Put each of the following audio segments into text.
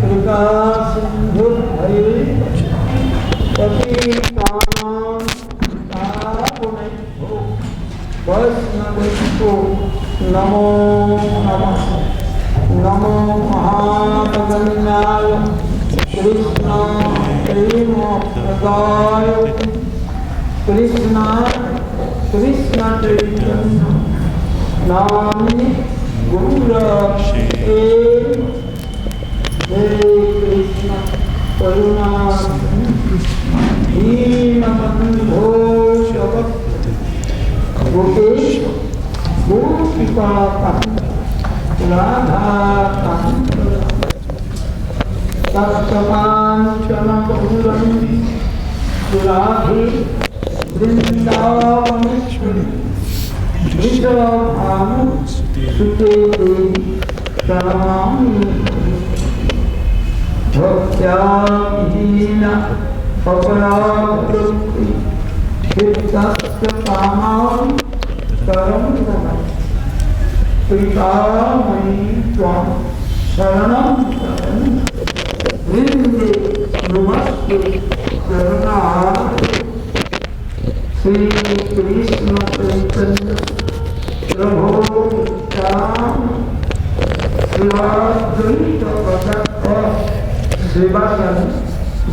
कृपा सिंधुर्भैः पतितानां पावनेभ्यो वैष्णवेभ्यो नमो नमः। नमो महागण्याय कृष्ण प्रेमप्रदाय कृष्ण कृष्ण चैतन्य नामिने गौरक्षे हे कृष्ण करुणा दीनबन्धो जगत् गोपेश गोपिकाकान्त राधाकान्त तप्तकाञ्चन गौरङ्गी राधे वृन्दावनेश्वरी सुते शरणामि भक्त्या विहीना अपराधवृत्ति चित्तस्य कामान् तरं नमः। प्रीतामयि त्वां शरणं वृन्दे नमस्ते करुणाते। श्री कृष्ण चैतन्य प्रभो नित्यानंद श्रीअद्वैत गदाधर श्रीवासादि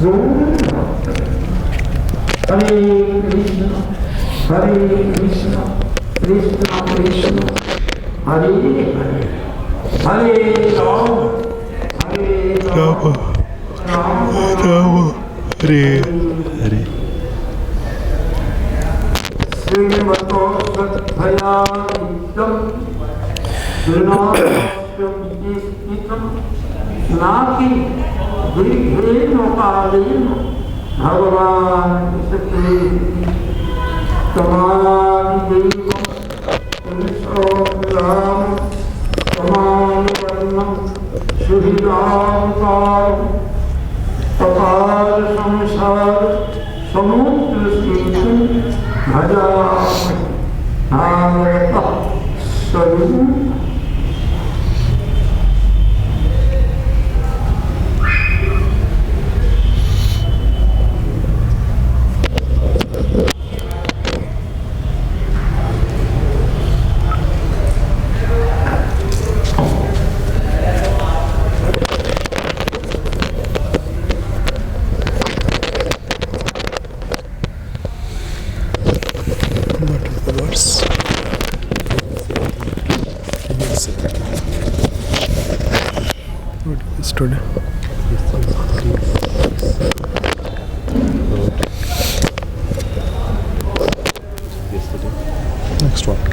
गौरभक्तवृंद। हरे कृष्ण कृष्ण कृष्ण हरे हरे हरे राम राम हरे हरे। श्रीमतो सद्भयानितं विनाशं नाति दीर्घेन कालेन भगवान् विशते तमादिदेव पुरुषोत्तम समानवर्णं सुहृदावतारं अपार संसार समुद्र सेतुं भजामि भागवतः स्वरूपम्। Today next one.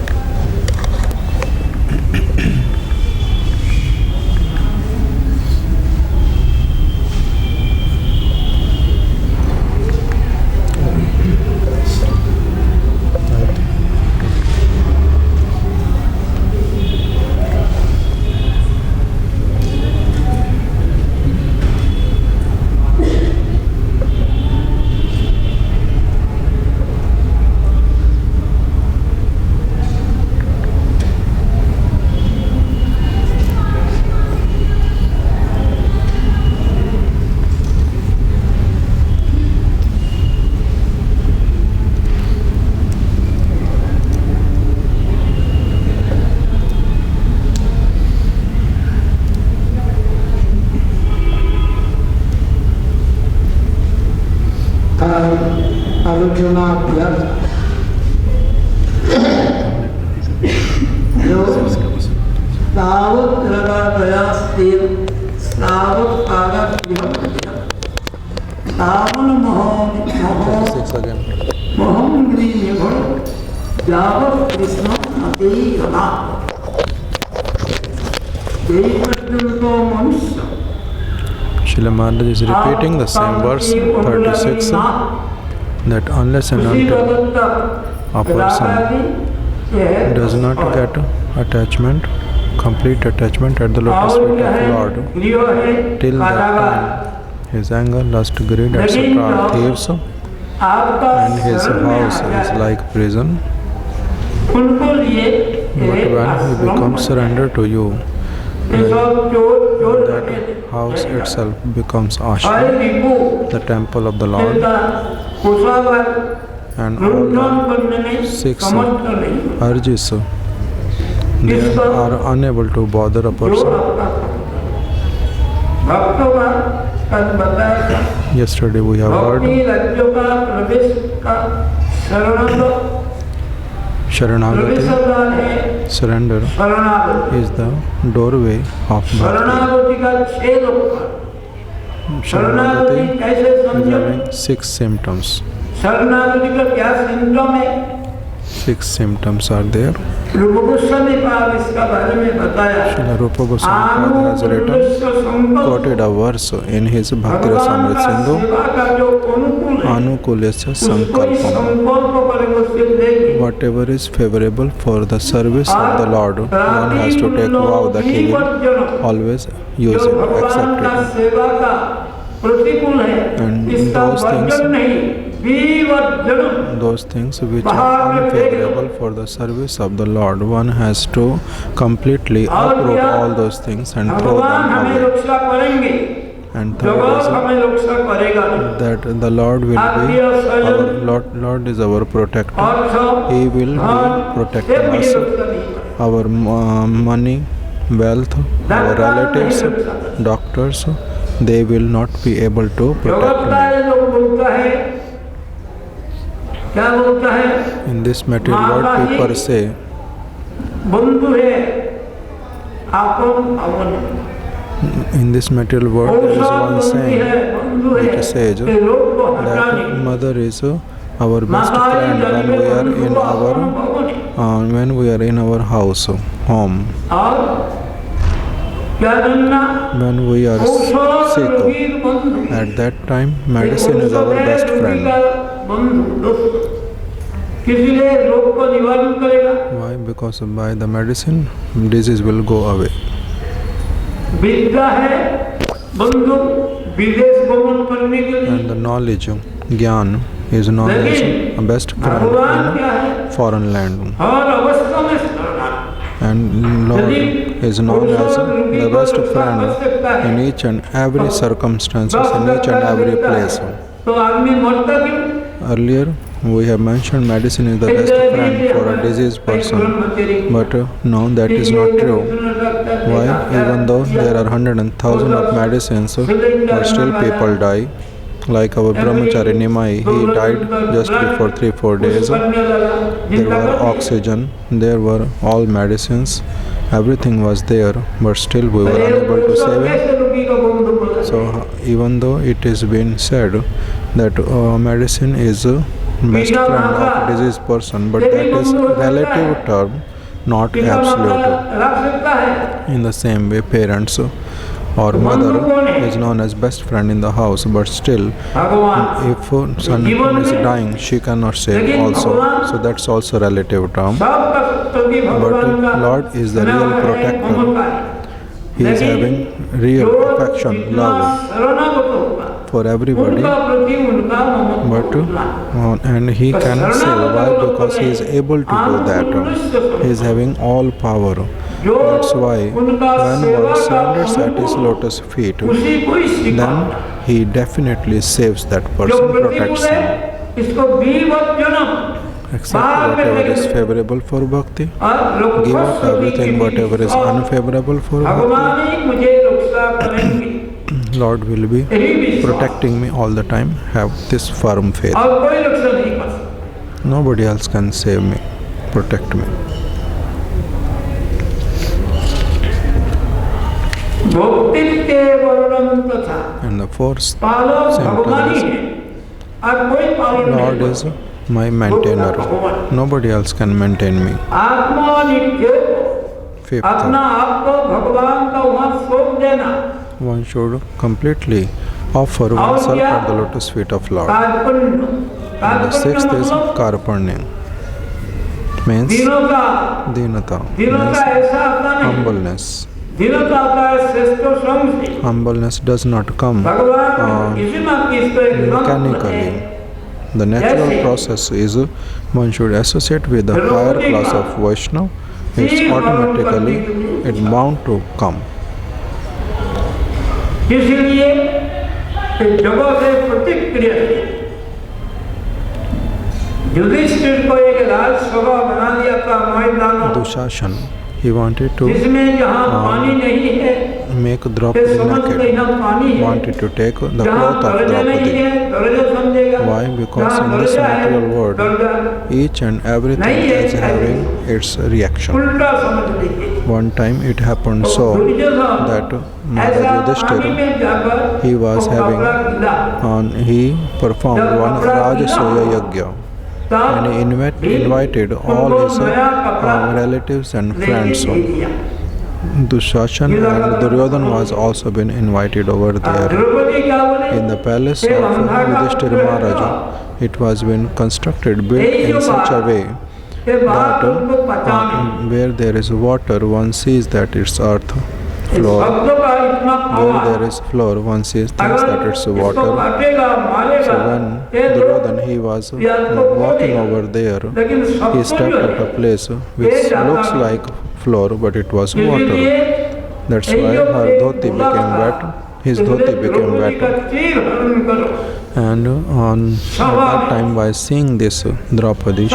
आलोचना जो तावत् हृदयस्तेन तावत् पागत्वं तावन् मोहं गृह्य यावत् कृष्णं अतीयना। मनुष्य Srila Maharaj is repeating the same verse 36, that unless and until a person does not get attachment, complete attachment at the lotus feet of Lord, till that time his anger, lust, greed, etc. are thieves, and his house is like prison, उनको लिए But when he becomes surrendered to you, that house itself becomes ashram, the temple of the Lord, and all the 6 urges, they are unable to bother a person. Yesterday we have heard Sharanagati, surrender, is the doorway of bhakti. Sharanagati is having 6 symptoms. 6 symptoms are there. Srila Rupa Goswami has written, quoted a verse in his Bhakti Rasamrita Sindhu, Anukulyasya Sankalpam. Whatever is favorable for the service of the Lord, one has to take vow that he will always use it, accept it. And those things which are unfavorable for the service of the Lord, one has to completely uproot all those things and throw them away. And third is that the Lord will be our Lord is our protector. He will be protecting us, our money, wealth, our relatives, doctors. They will not be able to protect me. In this material world, people say, in this material world, there is one saying, which says that mother is our best friend when we are in our house, home. When we are sick, at that time, medicine is our best friend. Why? Because by the medicine, disease will go away. And the knowledge, Gyan, is known as a best friend in foreign land. And Lord is known as the best friend in each and every circumstances, in each and every place. Earlier, we have mentioned medicine is the best friend for a diseased person, but now that is not true. Why? Even though there are hundreds and thousands of medicines, but still people die. Like our Brahmachari Nimai, he died just before 3-4 days. There were oxygen, there were all medicines, everything was there, but still we were unable to save him. So even though it is been said that medicine is best friend of diseased person, but that is relative term, not absolute. In the same way, parents or mother is known as best friend in the house, but still if son is dying, she cannot save also, so that's also relative term. But Lord is the real protector. He is having real affection, love for everybody, but and he can save. Why? Because he is able to do that. He is having all power. That's why when one surrenders at his lotus feet, then he definitely saves that person, protects him. Accept whatever is favorable for bhakti, give up everything whatever is unfavorable for bhakti. Lord will be protecting me all the time. Have this firm faith. Nobody else can save me, protect me. And the fourth symptom is, Lord is my maintainer. Nobody else can maintain me. Fifth, one should completely offer oneself at the lotus feet of Lord. And the sixth is Karpanya. Means Dinata. Means humbleness. Humbleness does not come mechanically. The natural process is one should associate with the higher class of Vaishnava, it's automatically it bound to come. इसलिए जगह से प्रतिक्रिया युधिष्ठिर को एक राजसभा बना दिया था मैदान Dushashan, he wanted to जिसमें जहाँ पानी नहीं है make Draupadi naked, wanted to take the cloth of Draupadi. Why? Because in this material world, each and everything is having its reaction. One time it happened so that Yudhishthira, he was he performed one Rajasuya Yajna. And he invited all his relatives and friends. Dushashan and Duryodhan was also been invited over there. In the palace of Yudhishthira Maharaja, it was been constructed, built in such a way that where there is water, one sees that it's earth. Floor. Where there is floor, one sees thinks that it's water. So when Duryodhan he was walking over there, he stepped at a place which looks like floor, but it was water. That's why her dhoti became wet. His dhoti became wet. And at that time, by seeing this Draupadi,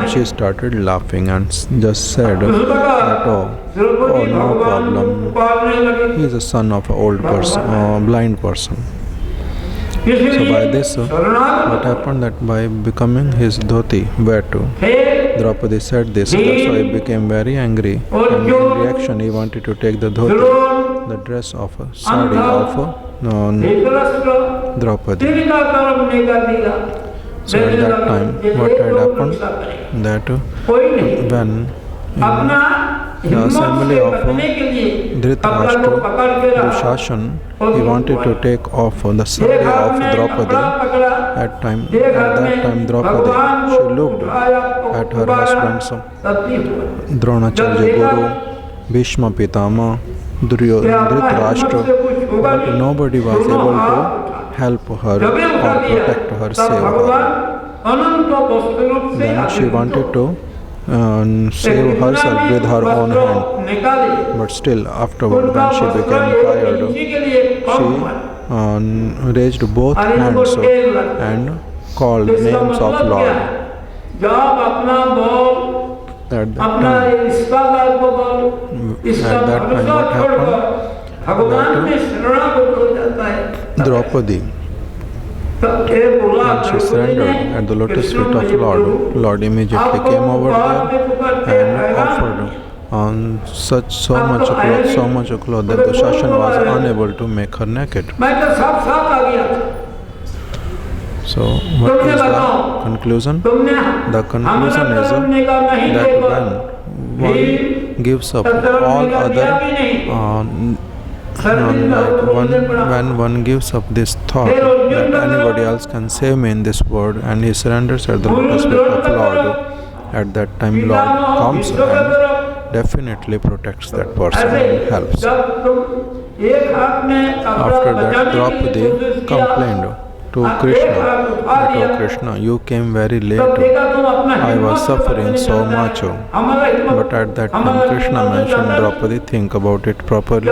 she started laughing and just said that oh no problem. He is a son of an old person, blind person. So by this, what happened that by becoming his dhoti wet, Draupadi said this. That's why he became very angry. And in reaction, he wanted to take the dhoti, the dress of a sari of Draupadi. So at that time, what had happened? That when the assembly of Dhritarashtra, Dushashan, he wanted to take off the sari of Draupadi. At that time, Draupadi, she looked at her husband's Dronacharya Guru, Bhishma Pitama, Dhritarashtra, but nobody was able to help her or protect her, save her. Then she wanted to save herself with her own hand. But still, afterward, when she became tired, she raised both hands and called names of Lord. At that time, what happened? That Draupadi, when she surrendered at the lotus feet of Lord immediately came over there and offered on so much cloth that Dushashan was unable to make her naked. So, what is the conclusion? The conclusion is that when one gives up all other when one gives up this thought that anybody else can save me in this world, and he surrenders at the lotus feet of Lord, at that time Lord comes and definitely protects that person and helps. After that, Draupadi complained to Krishna that, oh Krishna, you came very late. I was suffering so much. But at that time, Krishna mentioned, Draupadi, think about it properly.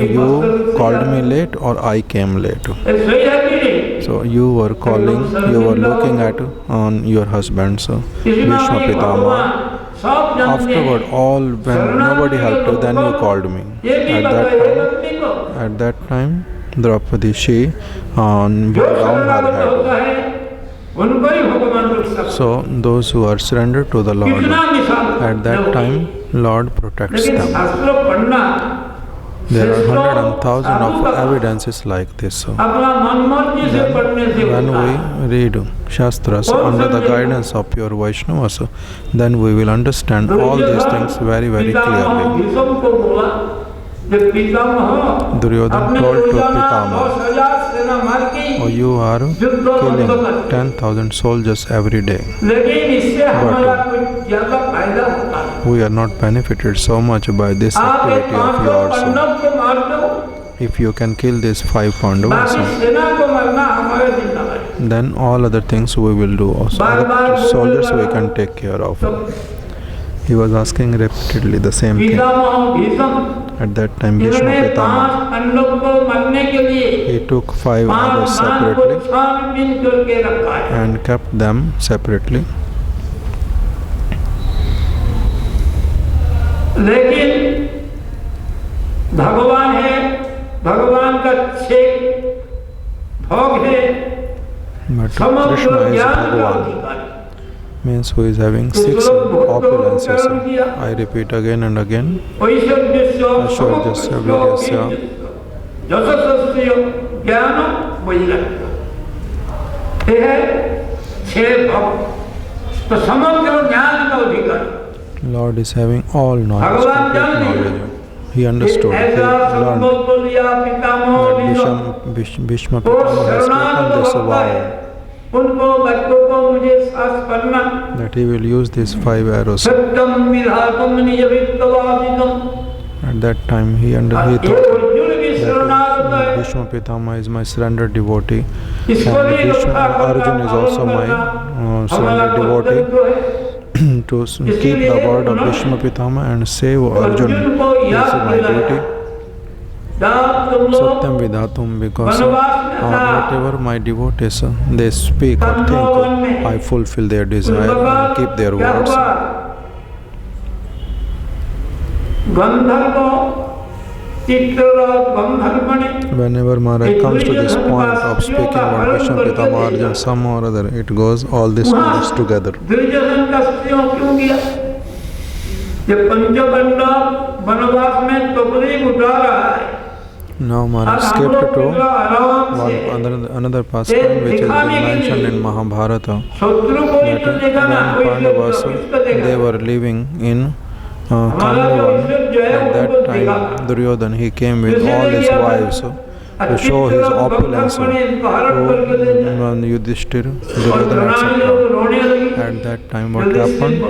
You called me late or I came late? So you were calling, you were looking at your husband's Bhishma Pitama. Afterward, when nobody helped you, then you called me. At that time, Draupadi, she bowed down her head. So those who are surrendered to the Lord, at that time, Lord protects them. There are 100,000 of evidences like this. Then, when we read Shastras under the guidance of pure Vaishnavas, then we will understand all these things very, very clearly. Duryodhan told to Pitama, oh, you are killing 10,000 soldiers every day. But we are not benefited so much by this activity of yours. If you can kill these 5 Pandavas, then all other things we will do also. Other soldiers we can take care of. He was asking repeatedly the same thing. At that time, Bhishma Pitama, he took 5 arrows separately and kept them separately. लेकिन भगवान है, भगवान का 6 भोग है, but Krishna is Bhagavan, means who is having 6 opulences. I repeat again and again. Aishwarjasya, Viryasya, Jasasasya, Jnana, Vairagya. ये है 6 भोग. तो समग्र ज्ञान का अधिकारी. Lord is having all knowledge, complete knowledge. He understood, he learned that Bhishma Pitama has taken this vow that he will use these 5 arrows. At that time he thought that Bhishma Pitama is my surrendered devotee and Arjun is also my surrendered devotee. To keep the word of Bhishma Pitama and save Arjun is my duty. Satyam Vidatum, because whatever my devotees they speak or think, I fulfill their desire and keep their words. Whenever Maharaj comes to this point of speaking about Bhishma Pitama Arjun, some or other, it goes all these knowledge together. Now Maharaj skipped to another pastime which has been mentioned in Mahabharata, that when Pandavas they were living in Kamlavan, at that time Duryodhan he came with all his wives to show his opulence to Yudhishthir, Duryodhan, etc. At that time what happened,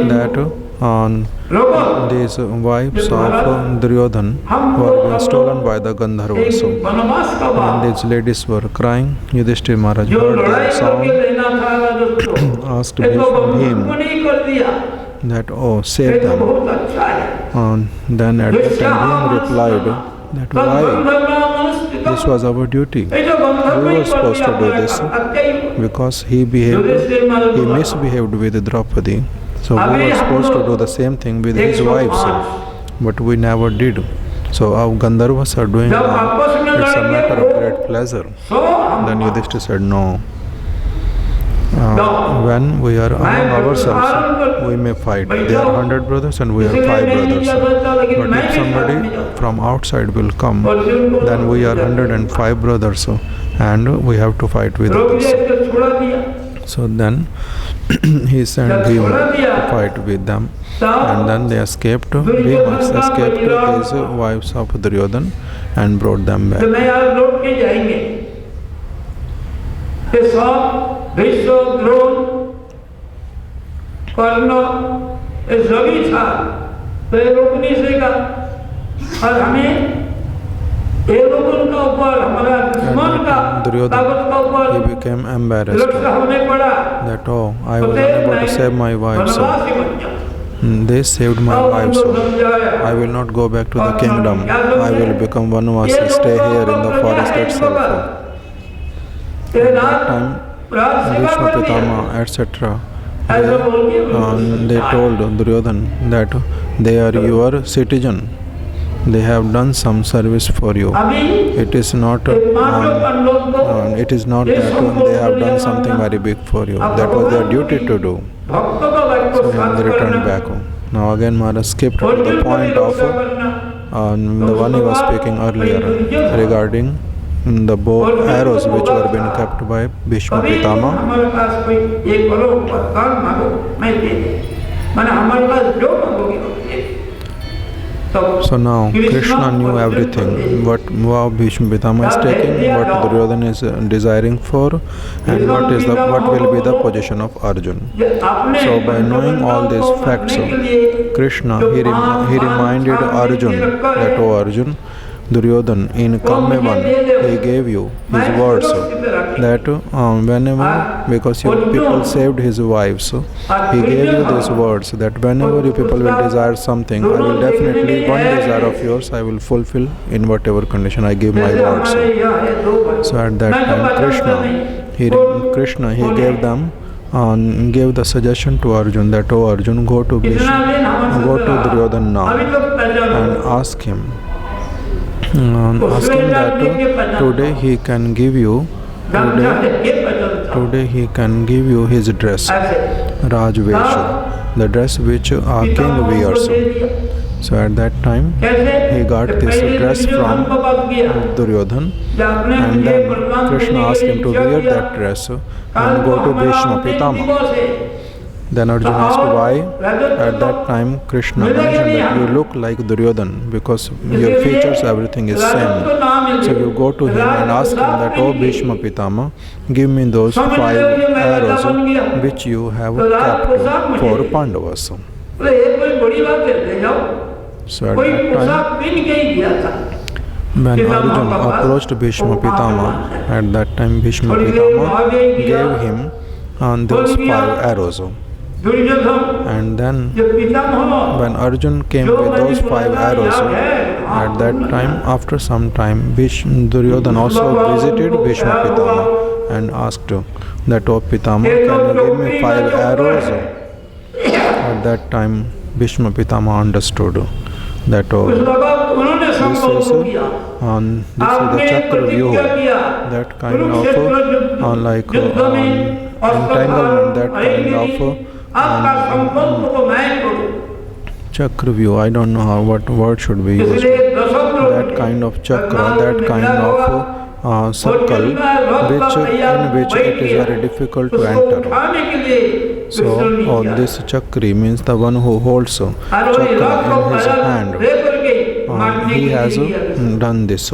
that these wives of Duryodhan were being stolen by the Gandharvas, and these ladies were crying. Yudhishthir Maharaj heard their sound, asked Bhim that, oh, save them. Then at that time Bhim replied that, why? This was our duty. We were supposed to do this because he misbehaved with Draupadi. So we were supposed to do the same thing with his wives, but we never did. So our Gandharvas are doing it's a matter of great pleasure. Then Yudhishthira said, no. When we are among ourselves, we may fight. There are 100 brothers and we are 5 brothers. But if somebody from outside will come, then we are 105 brothers and we have to fight with others. So then he sent Bhima to fight with them, and then they escaped. Bhima escaped his wives of Duryodhan and brought them back. विश्व द्रोण कर्ण सभी था, तो ये रोक नहीं सकेगा। और हमें ये लोगों का ऊपर हमारा दुश्मन का ताकत का ऊपर he became embarrassed होने पड़ा that oh, I was unable to save my wives. They saved my wives. I will not go back to the kingdom. I will become Vanvasi, stay here in the forest itself. At that time Bhishma Pitama, etc. They told Duryodhan that they are your citizen. They have done some service for you. It is not that they have done something very big for you. That was their duty to do. So they returned back. Now again Maharaj skipped to the point of the one he was speaking earlier regarding the bow arrows which were being kept by Bhishma Pitama. So now Krishna knew everything, what vow Bhishma Pitama is taking, what Duryodhan is desiring for, and what will be the position of Arjun. So by knowing all these facts, Krishna he reminded Arjun that, oh Arjun, Duryodhan, in Kamyavan, he gave you his words that whenever, because your people saved his wives, he gave you these words that whenever you people will desire something, I will definitely, one desire of yours, I will fulfill in whatever condition I give my words. So at that time, Krishna, he gave them, gave the suggestion to Arjun that, oh Arjun, go to Duryodhan now and ask him that today he can give you his dress, Rajvesha, the dress which a king wears. So at that time he got this dress from Duryodhan, and then Krishna asked him to wear that dress and go to Bhishma Pitama. Then Arjuna asked why. At that time Krishna mentioned that you look like Duryodhan because your features, everything is same. So you go to him and ask him that, oh Bhishma Pitama, give me those 5 arrows which you have kept for Pandavas. So at that time, when Arjuna approached Bhishma Pitama, at that time Bhishma Pitama gave him those 5 arrows. And then when Arjun came with those 5 arrows, at that time, after some time, Duryodhan also visited Bhishma Pitama and asked that, oh Pitama, can you give me 5 arrows? At that time, Bhishma Pitama understood that, oh, this is the Chakravyuha, that kind of like entanglement, that kind of Chakravyuha, I don't know what word should be used. That kind of chakra, that kind of circle, in which it is very difficult to enter. So, this chakri means the one who holds chakra in his hand. He has done this.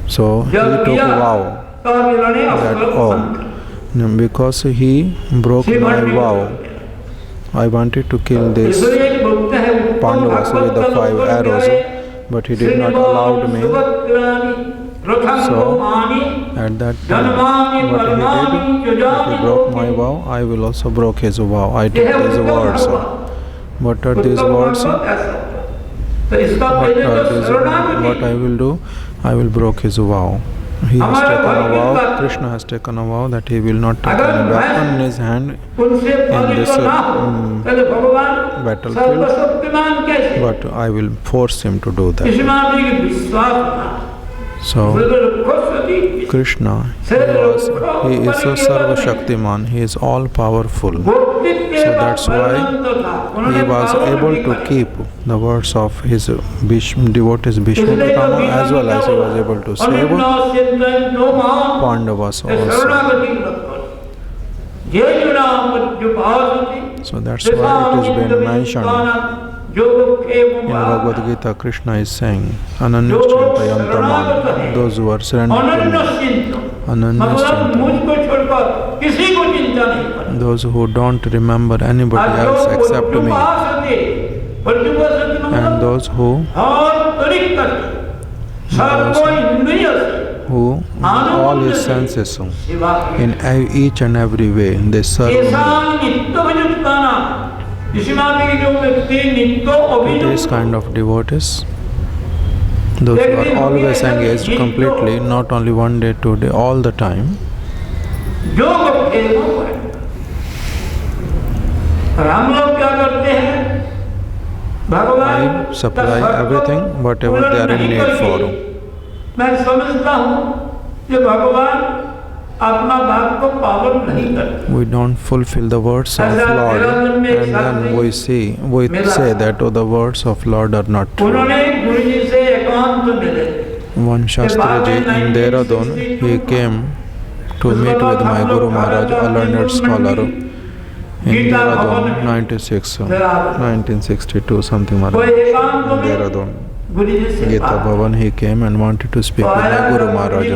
So he took a vow that, because he broke my vow, I wanted to kill this Pandavas with the 5 arrows, but he did not allow me. So at that time, what he did, that he broke my vow, I will also break his vow. I take these words. What are these words? What I will do? I will break his vow. He has taken a vow, Krishna has taken a vow that he will not take any weapon in his hand in this battlefield, but I will force him to do that. So, Krishna, he is so Sarva Shaktiman, he is all powerful. So that's why he was able to keep the words of his devotees Bhishma Pitama, as well as he was able to save Pandavas also. So that's why it has been mentioned in Bhagavad Gita. Krishna is saying, Ananyaschintayantaman, those who are surrendered to me, Ananyaschintayantaman, those who don't remember anybody else except me, and those who all his senses in each and every way they serve me. These kind of devotees, those who are always engaged completely, not only one day, 2 days, all the time, I supply everything, whatever they are in need for. We don't fulfill the words of Lord, and then we say that, oh, the words of Lord are not true. One Shastriji in Dehradun, he came to meet with my Guru Maharaj, a learned scholar, in Dehradun, 1962, something like that, in Dehradun. Gita Bhavan, he came and wanted to speak with my Guru Maharaj.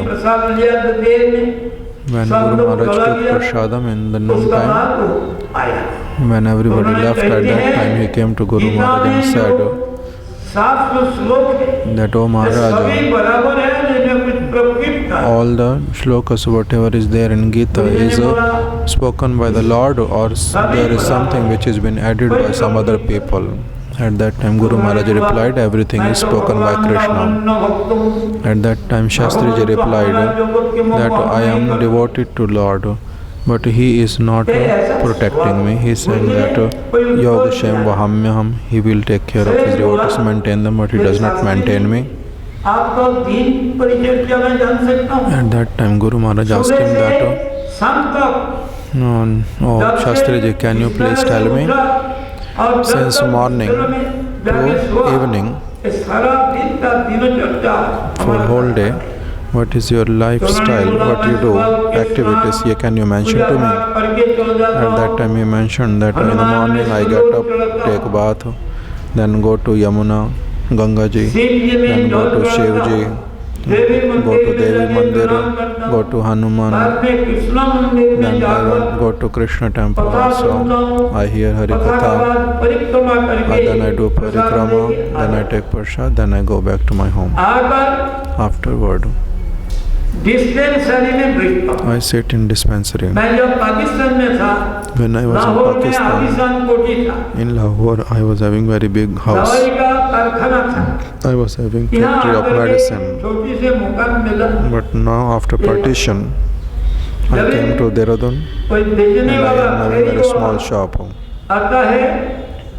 When Guru Maharaj took prasadam in the noon time, when everybody left at that time, he came to Guru Maharaj and said, 700 श्लोक है, that, O सभी Maharaja, बराबर है, जिनमें कुछ प्रकृति था। all the shlokas, whatever is there in Gita, is spoken by the Lord, or there is something which has been added by some other people. At that time, Guru Maharaj replied, everything is spoken by Krishna. At that time, Shastriji replied that I am devoted to Lord, but he is not protecting me. He is saying that Yogashem Vahamyaham, he will take care of his devotees, maintain them, but he does not maintain me. आपका दीन परिचय क्या मैं जान सकता हूँ? At that time, Guru Maharaj asked him that, शाम तक oh Shastriji, can you please tell me, since morning to evening, सारा दिन का दिनचर्या for whole day, what is your lifestyle, what you do, activities, can you mention to me? At that time he mentioned that in the morning I get up, take bath, then go to Yamuna, Ganga ji, then go to Shiv ji, go to Devi Mandir, go to Hanuman, then I go to Krishna temple also. I hear Harikatha, then I do parikrama, then I take prasad, then I go back to my home. Afterward, dispensary में बैठता हूँ। I sit in dispensary. मैं जब पाकिस्तान में था, When I was in Lahore में Pakistan, आलीशान कोठी था, in Lahore, I was having very big house. दवाई का कारखाना था। I was having यहाँ factory of आकर के medicine. छोटी से मकान मिला। But now after partition, I came to Dehradun कोई and बेचने I वाला am having a very खरीदने small वाला shop. आता है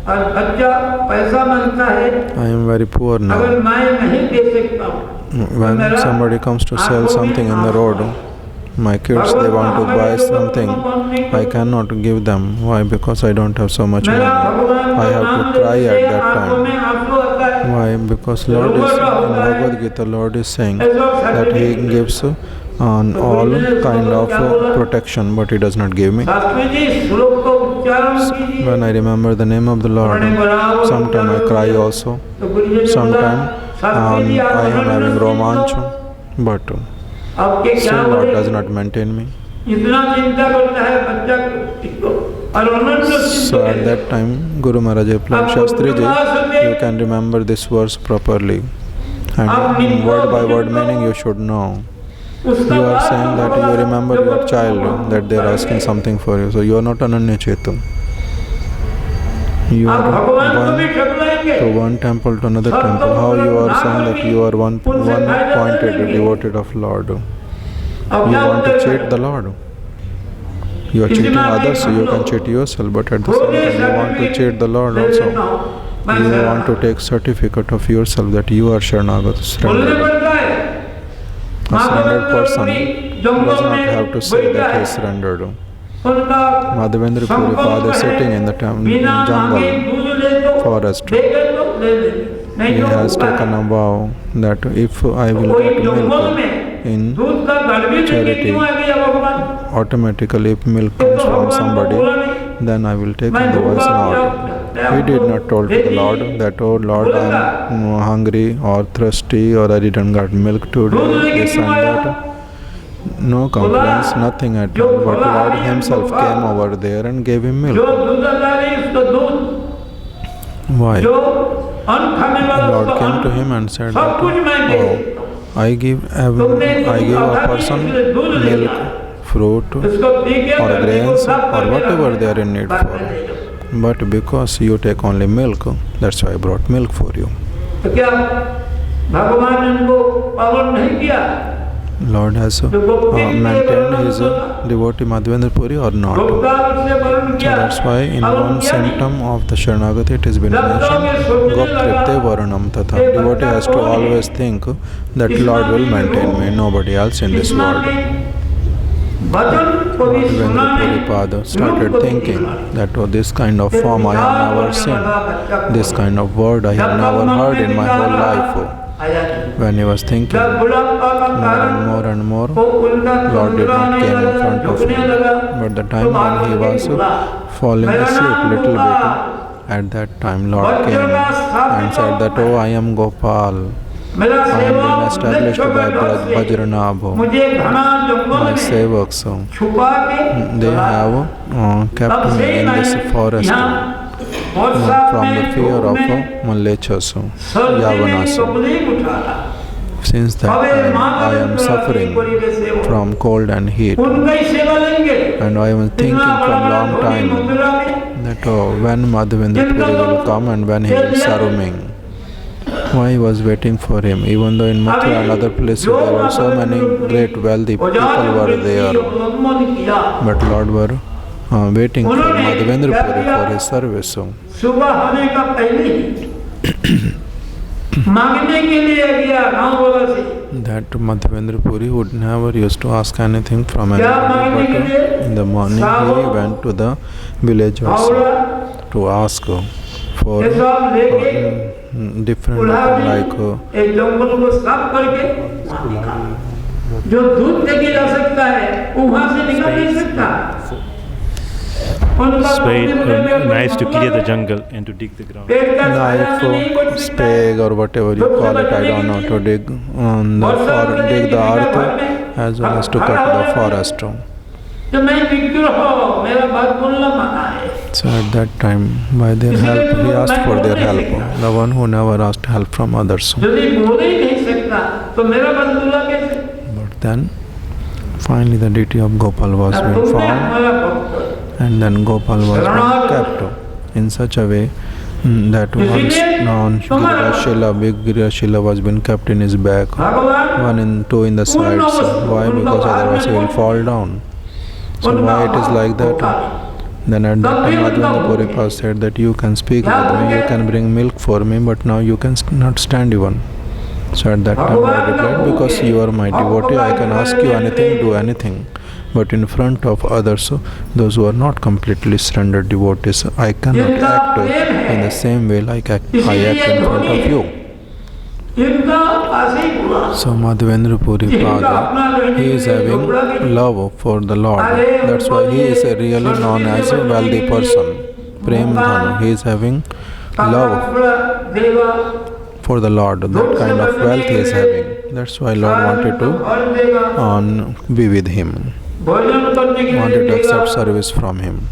और बच्चा पैसा मांगता है, I am very poor अगर now. मैं नहीं दे सकता हूँ, When somebody comes to sell something in the road, my kids, they want to buy something, I cannot give them. Why? Because I don't have so much money. I have to cry at that time. Why? Because Lord is, in Bhagavad Gita, Lord is saying that He gives on all kind of protection, but He does not give me. When I remember the name of the Lord, sometimes I cry also. Sometimes I am having romanch, but still Lord does not maintain me. So at that time, Guru Maharaj replied, Shastriji, you can remember this verse properly. And word by word meaning you should know. You are saying that you remember your child, that they are asking something for you. So you are not Ananya Chetu. You are going to one temple to another temple. How you are saying that you are one pointed, devoted of Lord? You want to cheat the Lord. You are cheating others, so you can cheat yourself, but at the same time you want to cheat the Lord also. You want to take certificate of yourself that you are Sharanagata, surrendered. A surrendered person does not have to say that he is surrendered. Madhavendra Puri Father is sitting in the jungle, forest. He has taken a vow that if I will get milk in charity, automatically if milk comes from somebody, then I will take, otherwise not. He did not tell to the Lord that, oh Lord, I am hungry or thirsty or I didn't get milk today, this and that. No complaints, nothing at all. But Lord Himself came over there and gave him milk. Why? Lord came to him and said that, oh, I give a person milk, fruit, or grains, or whatever they are in need for. But because you take only milk, that's why I brought milk for you. Lord has maintained his devotee Madhavendra Puri or not. So that's why in one symptom of the Sharanagati it has been mentioned, Goptripte Varanam Tatha. Devotee has to always think that Lord will maintain me, nobody else in this world. Madhavendra Puri Pada started thinking that, oh, this kind of form I have never seen, this kind of word I have never heard in my whole life. When he was thinking more and more, Lord did not came in front of him. But the time when he was falling asleep little bit, at that time Lord came and said that, oh, I am Gopal. I am being established by Vajranabha. My sevaks, they have kept me in this forest. from the fear of Malechas, Yavanas. Since that time I am suffering from cold and heat, and I was thinking from long time that when Madhavendra Puri will come and when he will serve me. Why I was waiting for him, even though in Mathura and other places there were so many great wealthy people were there, but Lord were waiting for Madhavendra Puri for his service. So सुबह होने का पहले ही मांगने के लिए गया 9 बजे से that Madhavendra Puri would never used to ask anything from anybody, but in the morning he went to the villagers to ask for different like एक जंगल को साफ करके जो दूध देके जा सकता है वो वहाँ से निकल नहीं सकता Knives to clear the jungle and to dig the ground. knife, spade or whatever you call it, I don't know, to dig dig the earth as well as to cut the forest. So at that time, by their help, he asked for their help. The one who never asked help from others. But then, finally the deity of Gopal was being found. And then Gopal was being kept in such a way that once Girashila, big Girashila was being kept in his back, one and two in the sides. Why? Because otherwise he will fall down. So why it is like that? Then at that time Madhavendra Puri said that you can speak with me, you can bring milk for me, but now you can not stand even. So at that time I replied, because you are my devotee, I can ask you anything, do anything. But in front of others, those who are not completely surrendered devotees, I cannot act in the same way like I act in front of you. So Madhavendra Puri Pada, he is having love for the Lord. That's why he is really known as a wealthy person. Prem Dhanu, he is having love for the Lord. That kind of wealth he is having. That's why Lord wanted to be with him. Wanted to accept service from him.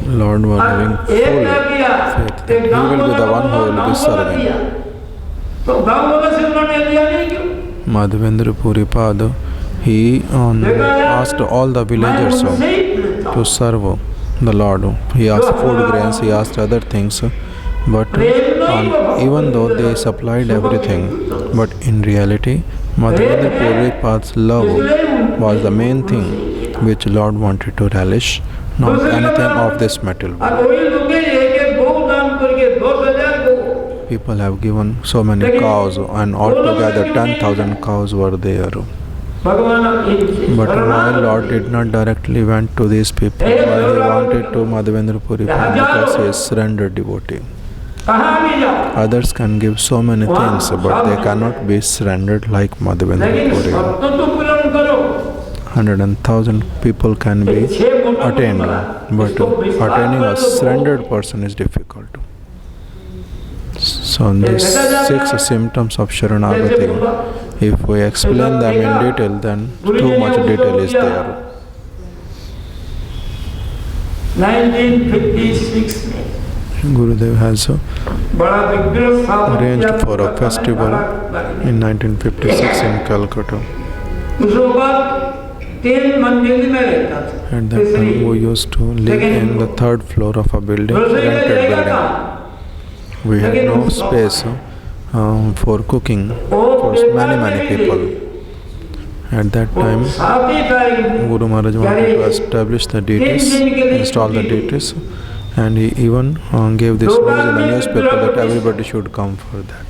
Lord was having full faith that he will be the one who will be serving. Madhavendra Puri Pada, he asked all the villagers to serve the Lord. He asked food grains, he asked other things. But even though they supplied everything, but in reality, Madhavendra Puri Pad's love was the main thing which Lord wanted to relish, not anything of this material. People have given so many cows, and altogether 10,000 cows were there. But why Lord did not directly went to these people? Why he wanted to Madhavendra Puri Pad? Because he is surrendered devotee. Others can give so many things, but they cannot be surrendered like Madhavendra Puri. 100,000 people can be attained, but attaining a surrendered person is difficult. So these 6 symptoms of Sharanagati, if we explain them in detail, then too much detail is there. 1956 Gurudev has arranged for a festival in 1956 in Calcutta. At that time we used to live in the 3rd floor of a building, rented building. We had no space for cooking for many people. At that time, Guru Maharaj wanted to establish the deities, install the deities, and he even gave this news in the newspaper that everybody should come for that.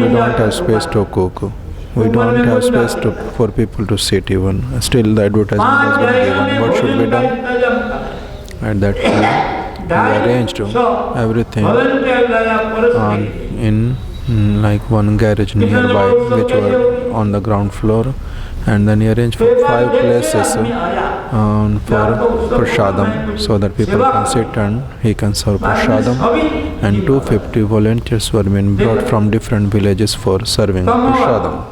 We don't have space to cook. We don't have space for people to sit even. Still the advertisement has been given. What should be done? At that time, we arranged everything in like one garage nearby, which were on the ground floor, and then he arranged for 5 places for prasadam, so that people can sit and he can serve prasadam, and 250 volunteers were being brought from different villages for serving prasadam.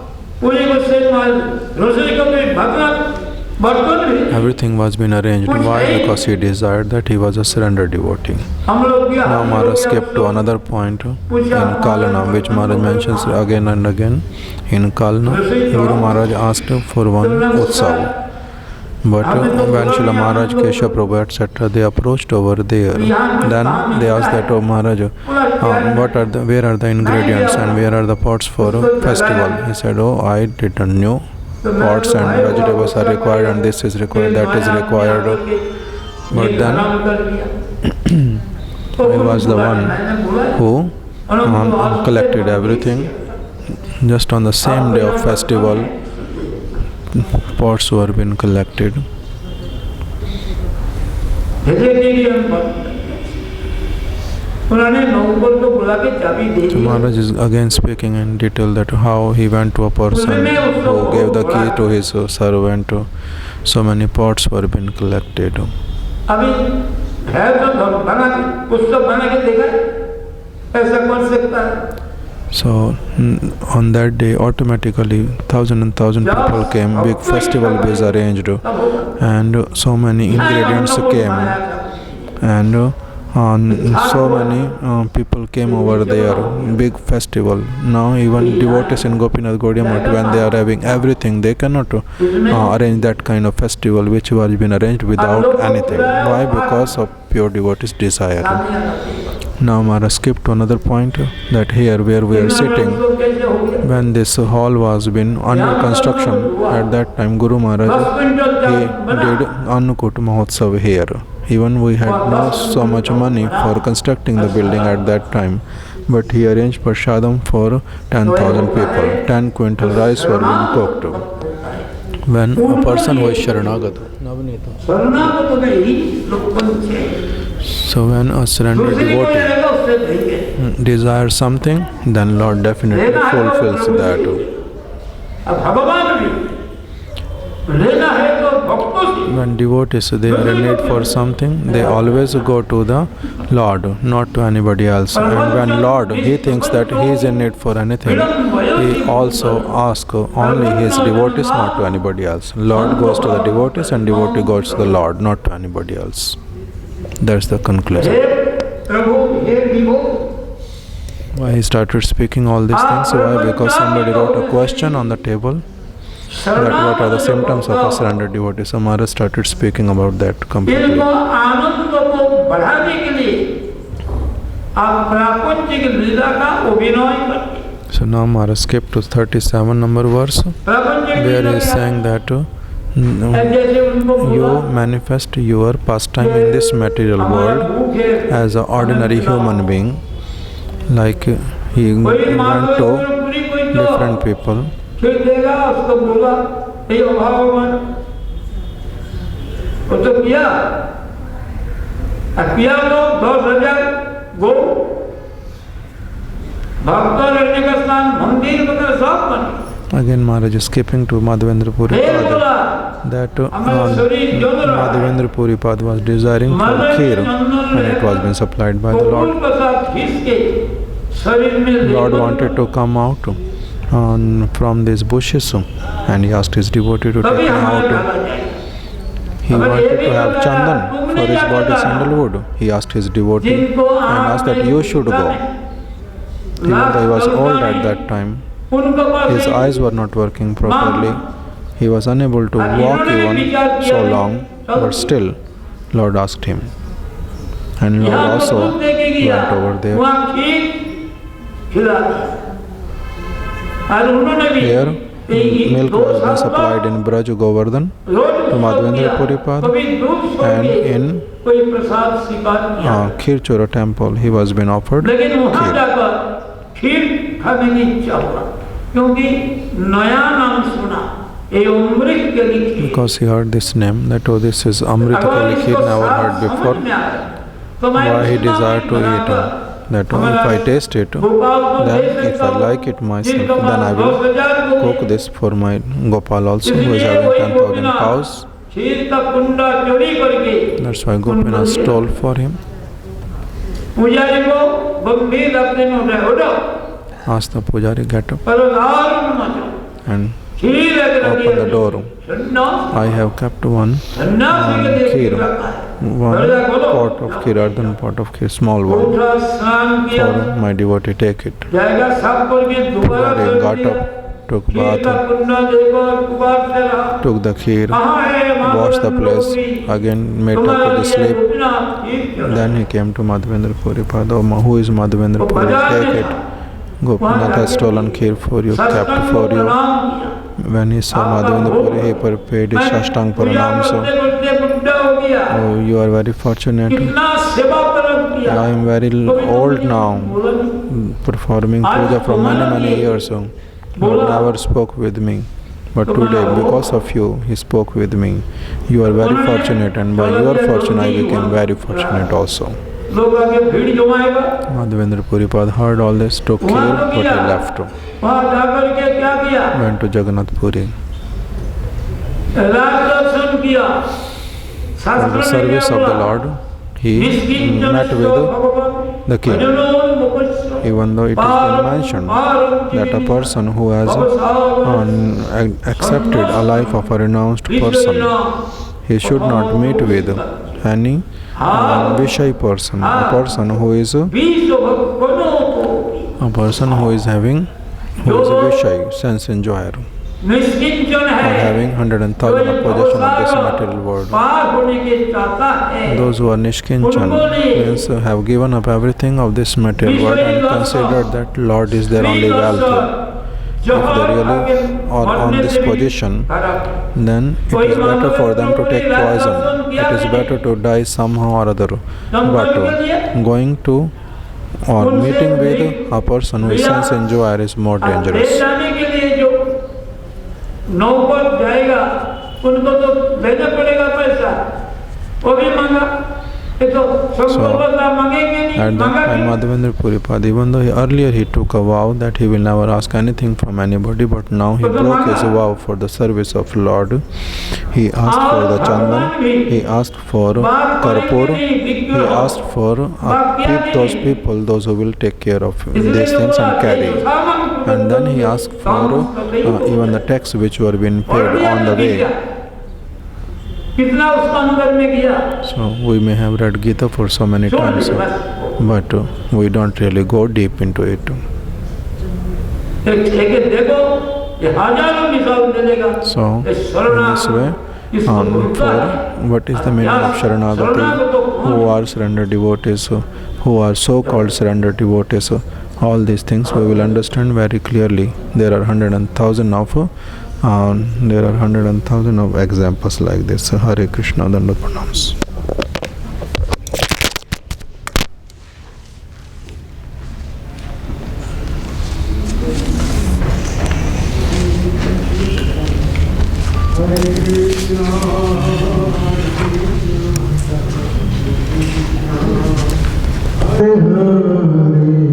दूसरे को कोई बर्तन भी Everything was been arranged. Why? Because he desired that he was a surrender devotee. हम लोग क्या Now Maharaj skipped to another point in Kalana, which Maharaj mentions again and again. In Kalana, Guru Maharaj asked for one Utsav. But when Srila Maharaj, Keshav Prabhu, etc., they approached over there, then they asked that, oh Maharaj, where are the ingredients and where are the pots for festival? He said, oh, I didn't know. Pots and vegetables are required and this is required, that is required. But then I was the one who collected everything. Just on the same day of festival, pots were being collected. So Maharaj is again speaking in detail that how he went to a person who gave the key to his servant. So many pots were being collected. अभी है तो बना के पुस्तक बना के देखा ऐसा कर सकता है. So on that day automatically thousand and thousand people came, big festival was arranged and so many ingredients came and so many people came over there, big festival. Now even devotees in Gopinath Gaudiya Math, when they are having everything, they cannot arrange that kind of festival which was been arranged without anything. Why? Because of pure devotees' desire. Now Maharaj skipped to another point, that here where we are sitting, when this hall was been under construction, at that time Guru Maharaj, he did Annakut Mahotsav here. Even we had not so much money for constructing the building at that time, but he arranged prashadam for 10,000 people. 10 quintal rice were being cooked. When a person was Sharanagata, so when a surrendered devotee desires something, then Lord definitely fulfills that. When devotees they are in need for something, they always go to the Lord, not to anybody else. And when Lord, he thinks that he is in need for anything, he also asks only his devotees, not to anybody else. Lord goes to the devotees and devotee goes to the Lord, not to anybody else. That's the conclusion. Why he started speaking all these things? Why? Because somebody wrote a question on the table, that what are the symptoms of a surrendered devotee. So Maharaj started speaking about that completely. So now Maharaj skipped to 37 number verse, where he is saying that you manifest your pastime in this material world as an ordinary human being, like he went to different people. फिर देगा उसको बोला ये अभाववान वो तो किया तो 10,000 गो भक्त रहने का स्थान मंदिर वगैरह सब बने. Again Maharaj is skipping to Madhavendra Puri Pad, that Madhavendra Puri Pad was desiring for kheer and it was being supplied by the Lord. Lord wanted to come out from these bushes and he asked his devotee to take him out. He wanted to have chandan for his body sandalwood. He asked his devotee and asked that you should go. Even though he was old at that time, his eyes were not working properly. He was unable to walk even so long, but still Lord asked him. And Lord also went over there. Here, milk was being supplied in Braj Govardhan to Madhavendra Puri Pad, and in Khirchora temple he was being offered kheer. Because he heard this name, that oh, this is Amrit Kali Kheer, never heard before. Why he desired to eat it? That if I taste it, then if I like it myself, then I will cook this for my Gopal also, who is having 10,000 cows. That's why Gopinath stole for him. Asked the Pujari, get up and open the door. I have kept one kheer, one pot of kheer, earthen pot of kheer, small one, for my devotee. Take it. Pujari got up, took bath, took the kheer, washed the place, again made up to sleep. Then he came to Madhavendra Puri. Who is Madhavendra Puri? Take it. Gopinath has stolen kheer for you, kept for you. When he saw Madhavendra Puri, he paid his Shashtang Pranam. So, oh, you are very fortunate. I am very old now, performing puja for many years. So, you never spoke with me. But today, because of you, he spoke with me. You are very fortunate, and by your fortune, I became very fortunate also. Madhavendra Puripad heard all this, took care, but he left. Went to Jagannath Puri. For the service of the Lord, he met with the king. Even though it has been mentioned that a person who has accepted a life of a renounced person, he should not meet with any Vishai person, a person who is having Vishai, sense enjoyer, or having 100,000 of possession of this material world. Those who are Nishkinchan means have given up everything of this material world and considered that Lord is their only wealth. If they really are on this position, then it is better for them to take poison. It is better to die somehow or other. But going to or meeting with a person who is sense enjoyer is more dangerous. So, at that time, Madhavendra Puripad, even though earlier he took a vow that he will never ask anything from anybody, but now he broke his vow for the service of Lord. He asked for the chandan, he asked for karpur, he asked for those people, those who will take care of these things and carry. And then he asked for even the tax which were being paid on the way. So we may have read Gita for so many times, but we don't really go deep into it. So in this way, for what is the meaning of Sharanagati, who are surrendered devotees, who are so-called surrendered devotees, all these things we will understand very clearly. There are 100,000 of examples like this. Hare Krishna, Dandavat Pranams. Hare